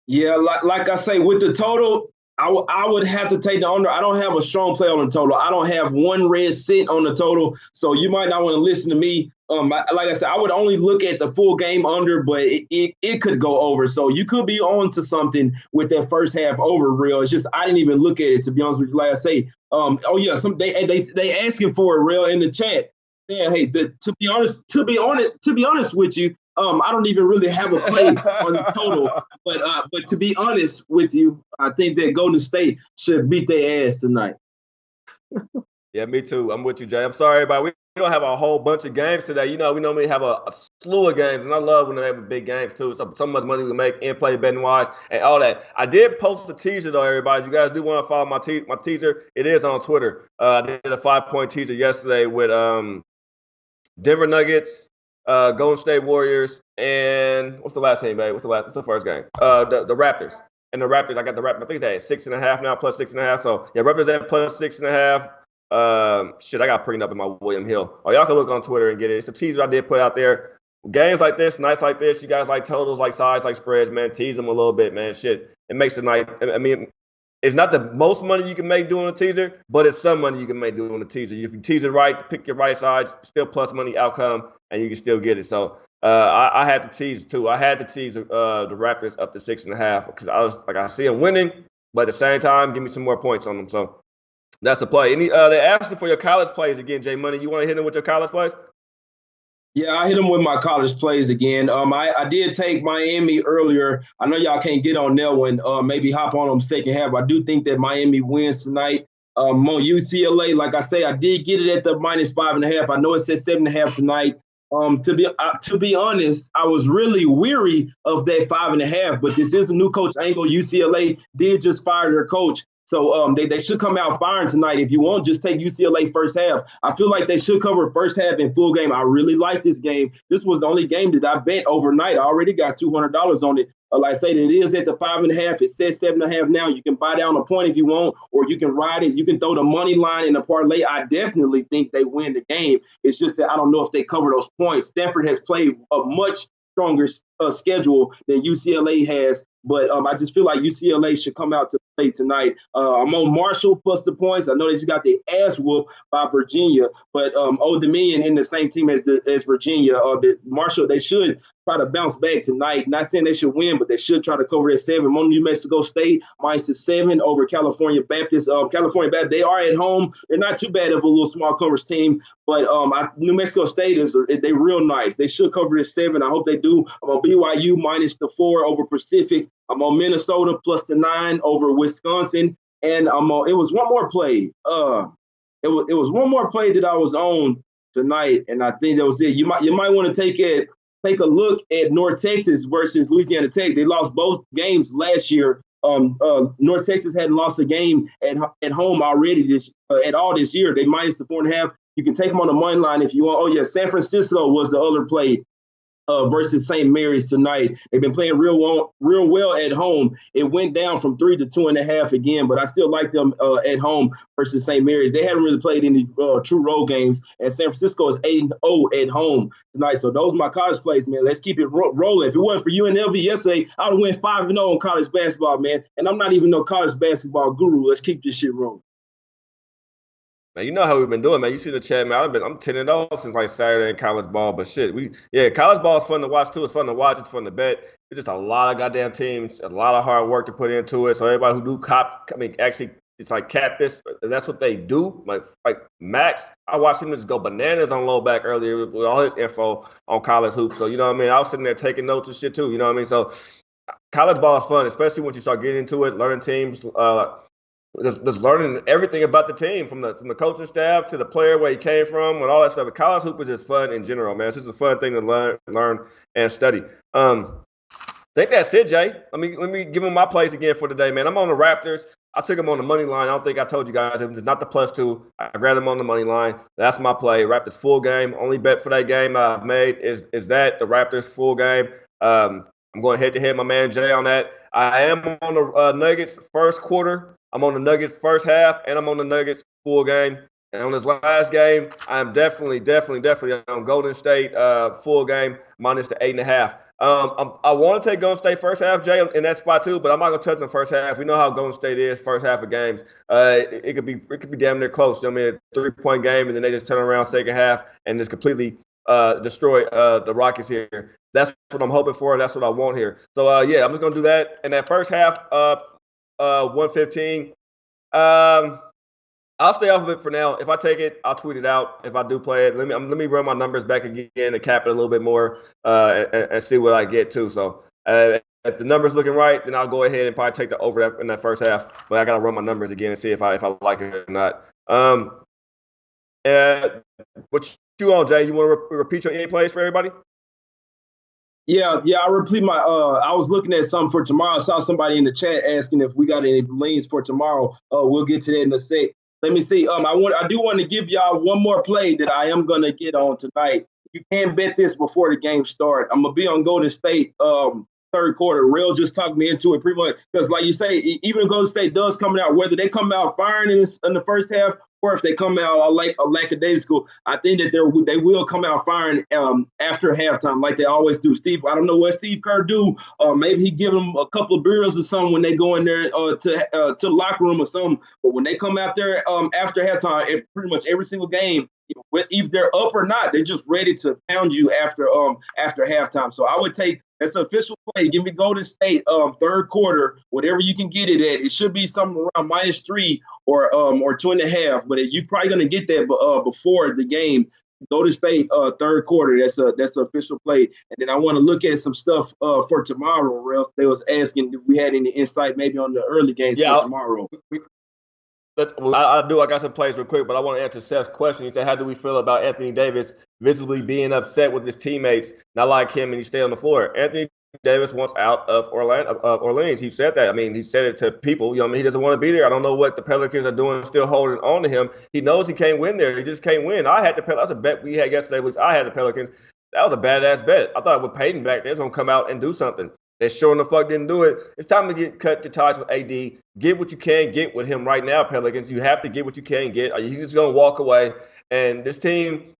Yeah, like I say, with the total, I would have to take the under. I don't have a strong play on the total. I don't have one red cent on the total, so you might not want to listen to me. Like I said, I would only look at the full game under, but it could go over. So you could be on to something with that first half over, real. It's just I didn't even look at it, to be honest with you. Like I say, they asking for it, real, in the chat. Yeah, hey, to be honest with you, I don't even really have a play on the total, but to be honest with you, I think that Golden State should beat their ass tonight. Yeah, me too. I'm with you, Jay. I'm sorry, everybody. We don't have a whole bunch of games today. You know, we normally have a slew of games, and I love when they have big games too. So much money we make in play betting wise and all that. I did post a teaser though, everybody. If you guys do want to follow my teaser, it is on Twitter. I did a 5-point teaser yesterday with Denver Nuggets, Golden State Warriors, and what's the last name, babe? What's the first game? The Raptors. And the Raptors, I got the Raptors. I think they had 6.5 now, plus 6.5. So yeah, Raptors at plus 6.5. Shit, I got printed up in my William Hill. Oh, y'all can look on Twitter and get it. It's a teaser I did put out there. Games like this, nights like this, you guys like totals, like sides, like spreads, man. Tease them a little bit, man. Shit, it makes the night. I mean, it's not the most money you can make doing a teaser, but it's some money you can make doing a teaser. If you tease it right, pick your right sides, still plus money outcome, and you can still get it. So I had to tease too. I had to tease the Raptors up to 6.5 because I see them winning, but at the same time, give me some more points on them. So that's a play. They asked for your college plays again, Jay Money. You want to hit them with your college plays? Yeah, I hit them with my college plays again. I did take Miami earlier. I know y'all can't get on that one. Maybe hop on them second half. I do think that Miami wins tonight. On UCLA, like I say, I did get it at the minus 5.5. I know it says 7.5 tonight. To be honest, I was really weary of that 5.5. But this is a new coach angle. UCLA did just fire their coach. So they should come out firing tonight. If you want, just take UCLA first half. I feel like they should cover first half in full game. I really like this game. This was the only game that I bet overnight. I already got $200 on it. Like I said, it is at the 5.5. It says 7.5 now. You can buy down a point if you want, or you can ride it. You can throw the money line in the parlay. I definitely think they win the game. It's just that I don't know if they cover those points. Stanford has played a much stronger schedule than UCLA has. But I just feel like UCLA should come out to play tonight. I'm on Marshall plus the points. I know they just got the ass whooped by Virginia, but Old Dominion in the same team as Virginia. Marshall, they should try to bounce back tonight. Not saying they should win, but they should try to cover that 7. I'm on New Mexico State minus the 7 over California Baptist. California Baptist, they are at home. They're not too bad of a little small coverage team, but New Mexico State they real nice. They should cover this 7. I hope they do. I'm on BYU minus the 4 over Pacific. I'm on Minnesota plus the 9 over Wisconsin, and it was one more play. It was one more play that I was on tonight, and I think that was it. You might want to take a look at North Texas versus Louisiana Tech. They lost both games last year. North Texas hadn't lost a game at home already this year. They minus the 4.5. You can take them on the money line if you want. Oh yeah, San Francisco was the other play versus St. Mary's tonight. They've been playing real well at home. It went down from 3 to 2.5 again, but I still like them at home versus St. Mary's. They haven't really played any true road games, and San Francisco is 8-0 at home tonight. So those are my college plays, man. Let's keep it rolling. If it wasn't for UNLV yesterday, I would win 5-0 in college basketball, man. And I'm not even no college basketball guru. Let's keep this shit rolling. Man, you know how we've been doing, man. You see the chat, man. I'm 10-0 since like Saturday in college ball, but shit, college ball is fun to watch too. It's fun to watch. It's fun to bet. It's just a lot of goddamn teams, a lot of hard work to put into it. So everybody who do actually, it's like cap this. That's what they do. Like Max, I watched him just go bananas on low back earlier with all his info on college hoops. So you know what I mean. I was sitting there taking notes and shit too. You know what I mean. So college ball is fun, especially once you start getting into it, learning teams. Just learning everything about the team from the coaching staff to the player, where he came from, and all that stuff. College hoop is just fun in general, man. It's just a fun thing to learn and study. I think that's it, Jay. Let me give them my plays again for today, man. I'm on the Raptors. I took them on the money line. I don't think I told you guys. It was not the +2. I grabbed them on the money line. That's my play. Raptors full game. Only bet for that game I've made is that the Raptors full game. I'm going head-to-head, my man Jay, on that. I am on the Nuggets first quarter. I'm on the Nuggets first half, and I'm on the Nuggets full game. And on this last game, I am definitely on Golden State full game minus the 8.5. I want to take Golden State first half, Jay, in that spot too, but I'm not gonna touch them first half. We know how Golden State is first half of games. It could be damn near close. I mean, a 3-point game, and then they just turn around second half and just completely destroy the Rockets here. That's what I'm hoping for, and that's what I want here. So I'm just gonna do that. In that first half, 115. I'll stay off of it for now. If I take it, I'll tweet it out. If I do play it, let me run my numbers back again and cap it a little bit more and see what I get too. So if the numbers looking right, then I'll go ahead and probably take the over in that first half. But I gotta run my numbers again and see if I like it or not. What you on, Jay? You want to repeat your EA plays for everybody? Yeah, I repeat my. I was looking at something for tomorrow. I saw somebody in the chat asking if we got any leans for tomorrow. We'll get to that in a sec. Let me see. I do want to give y'all one more play that I am gonna get on tonight. You can bet this before the game start. I'm gonna be on Golden State third quarter. Real just talked me into it pretty much because, like you say, even if Golden State does come out, whether they come out firing in the first half or if they come out like a lackadaisical, I think that they will come out firing after halftime like they always do. Steve, I don't know what Steve Kerr do. Maybe he give them a couple of beers or something when they go in there to the locker room or something. But when they come out there after halftime, pretty much every single game, if they're up or not, they're just ready to pound you after halftime. So I would take that's an official play. Give me Golden State third quarter, whatever you can get it at. It should be something around -3 or 2.5. But you're probably gonna get that before the game. Golden State third quarter. That's an official play. And then I want to look at some stuff for tomorrow. Or else they was asking if we had any insight maybe on the early games for tomorrow. I got some plays real quick, but I want to answer Seth's question. He said, how do we feel about Anthony Davis visibly being upset with his teammates, not like him, and he stayed on the floor? Anthony Davis wants out of Orleans. He said that. I mean, he said it to people. You know, I mean, he doesn't want to be there. I don't know what the Pelicans are doing, still holding on to him. He knows he can't win there. He just can't win. I had the Pelicans. That's a bet we had yesterday, which I had the Pelicans. That was a badass bet. I thought with Peyton back there, he's going to come out and do something. They sure in the fuck didn't do it. It's time to get cut to ties with AD. Get what you can get with him right now, Pelicans. You have to get what you can get. He's just going to walk away. And this team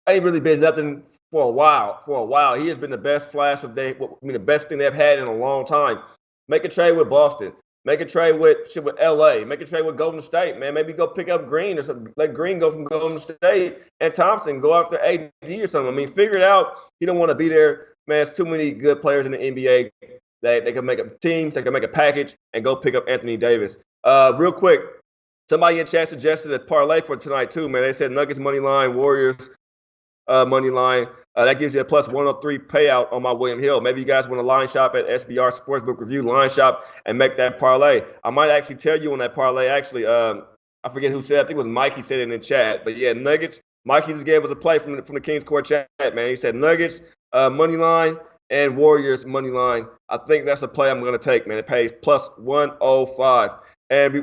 ain't really been nothing for a while. He has been the best the best thing they've had in a long time. Make a trade with Boston. Make a trade with LA. Make a trade with Golden State, man. Maybe go pick up Green or something. Let Green go from Golden State and Thompson go after AD or something. I mean, figure it out. You don't want to be there. Man, it's too many good players in the NBA that they can make up teams, they can make a package, and go pick up Anthony Davis. Real quick, somebody in chat suggested a parlay for tonight too, man. They said Nuggets money line, Warriors money line. That gives you a +103 payout on my William Hill. Maybe you guys want to line shop at SBR Sportsbook Review, line shop, and make that parlay. I might actually tell you on that parlay, actually, I forget who said it. I think it was Mike. He said it in the chat. But, yeah, Nuggets. Mikey just gave us a play from the Kings Court chat, man. He said Nuggets money line and Warriors money line. I think that's a play I'm going to take, man. It pays +105. And we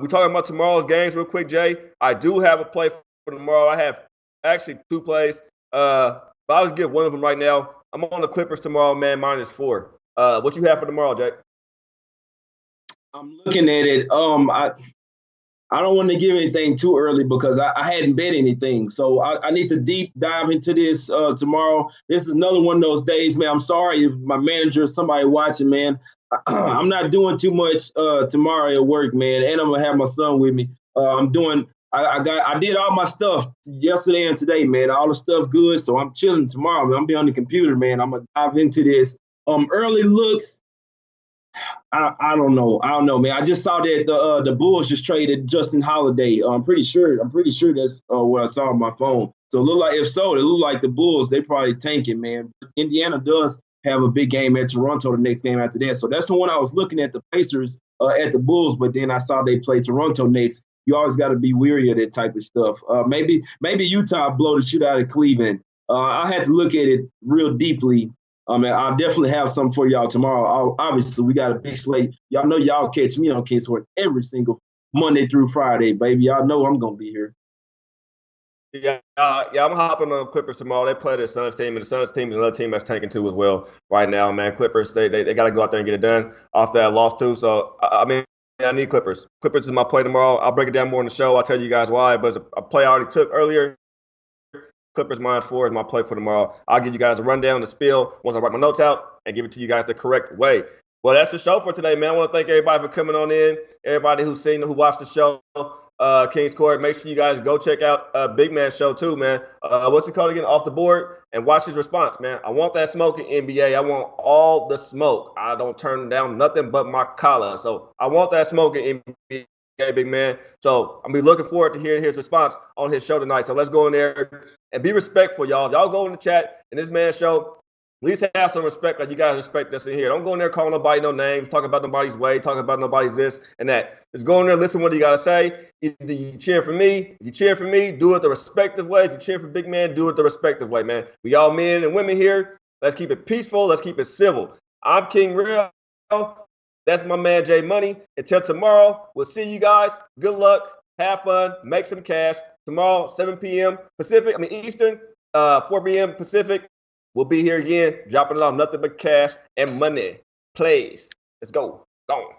talking about tomorrow's games real quick, Jay. I do have a play for tomorrow. I have actually 2 plays. But I'll just give one of them right now. I'm on the Clippers tomorrow, man, -4. What you have for tomorrow, Jake? I'm looking at it. I don't want to give anything too early because I hadn't bet anything. So I need to deep dive into this tomorrow. This is another one of those days, man. I'm sorry if my manager or somebody watching, man. I'm not doing too much tomorrow at work, man. And I'm going to have my son with me. I did all my stuff yesterday and today, man. All the stuff good. So I'm chilling tomorrow, man. I'm be on the computer, man. I'm going to dive into this. Early looks. I don't know. I don't know, man. I just saw that the Bulls just traded Justin Holiday. I'm pretty sure that's what I saw on my phone. So it look like, if so, it look like the Bulls, they probably tanking, man. Indiana does have a big game at Toronto the next game after that. So that's the one I was looking at, the Pacers at the Bulls, but then I saw they play Toronto next. You always got to be weary of that type of stuff. Maybe Utah blow the shit out of Cleveland. I had to look at it real deeply. I'll definitely have something for y'all tomorrow. Obviously, we got a big slate. Y'all know y'all catch me on Kingsford every single Monday through Friday, baby. Y'all know I'm going to be here. Yeah, I'm hopping on the Clippers tomorrow. They play the Suns team, and the Suns team is another team that's tanking too as well right now, man. Clippers, they got to go out there and get it done off that loss too. So, I need Clippers. Clippers is my play tomorrow. I'll break it down more in the show. I'll tell you guys why, but it's a play I already took earlier. Clippers -4 is my play for tomorrow. I'll give you guys a rundown, the spiel, once I write my notes out and give it to you guys the correct way. Well, that's the show for today, man. I want to thank everybody for coming on in, everybody who watched the show, King's Court. Make sure you guys go check out Big Man's show too, man. What's it called again? Off the Board, and watch his response, man. I want that smoke in NBA. I want all the smoke. I don't turn down nothing but my collar. So I want that smoke in NBA. Big man. So I'm be looking forward to hearing his response on his show tonight. So let's go in there and be respectful, y'all. Y'all go in the chat in this man's show. At least have some respect like you guys respect us in here. Don't go in there calling nobody no names, talk about nobody's way, talk about nobody's this and that. Just go in there, listen to what you got to say. Either you cheer for me. If you cheer for me, do it the respective way. If you cheer for Big Man, do it the respective way, man. We all men and women here. Let's keep it peaceful. Let's keep it civil. I'm King Real. That's my man, Jay Money. Until tomorrow, we'll see you guys. Good luck. Have fun. Make some cash. Tomorrow, 7 p.m. Eastern, 4 p.m. Pacific. We'll be here again, dropping it off nothing but cash and money. Plays. Let's go. Go on.